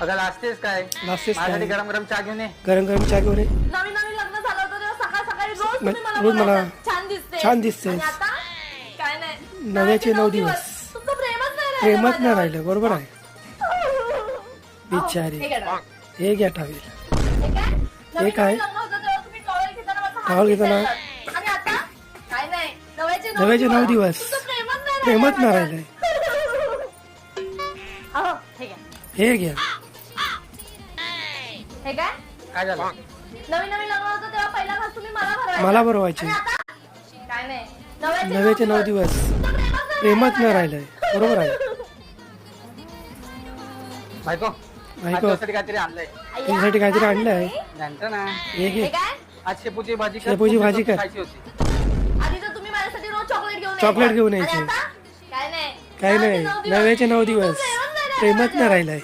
अगं लाजतेस काय? लाजतेस काय? माझ्यासाठी गरम गरम चहा घेऊन ये. गरम गरम चहा घेऊन ये. नवीन नवीन लग्न झालं होतं तेव्हा सकाळ सकाळी रोज तुम्ही मला रोज मला बोलायचं, छान दिसते छान दिसतेस. आणि आता काय नाही, नव्याचे 9 दिवस. तुमचं प्रेमच नाही राहिलं प्रेमच नाही माझ्यावर. राहिलं. बरोबर आहे. हे बिचारी. घ्या. हे घ्या टावेल. हे काय? नवीन काय? नवीन लग्न होतं तेव्हा तुम्ही टॉवेल घेताना माझा हात टॉवेल घेताना. घेतलेला. आणि आता काय नाही, नव्याचे 9 दिवस. तुमचं प्रेमच नाही प्रेमच नाही राहिलं राहिलंय. अहो, हे घ्या. हे घ्या. हे काय? काय झालं? नवीन नवीन लग्न होतं तेव्हा पहिला घास तुम्ही मला भरवायचा. मला भरवायचे. आणि आता काय नाही, नव्याचे 9 दिवस. तुमचं प्रेमच नाही राहिलंय. बरोबर आहे. बायको बायको. माझ्यासाठी काहीतरी आणलंय. तुझ्यासाठी काहीतरी आणलंय. जाणतं ना, हे हे घे. काय? आज शेपूची भाजी कर. शेपूची खूप भाजी दिवसापासून कर. खायची होती. आधी तर तुम्ही माझ्यासाठी रोज चॉकलेट घेऊन चॉकलेट घेऊन आणि यायचे. आता? काय नाही, काही नाही. नव्याचे 9 दिवस. तुमचं प्रेमच नाही प्रेमच नाही माझ्यावर. राहिलंय.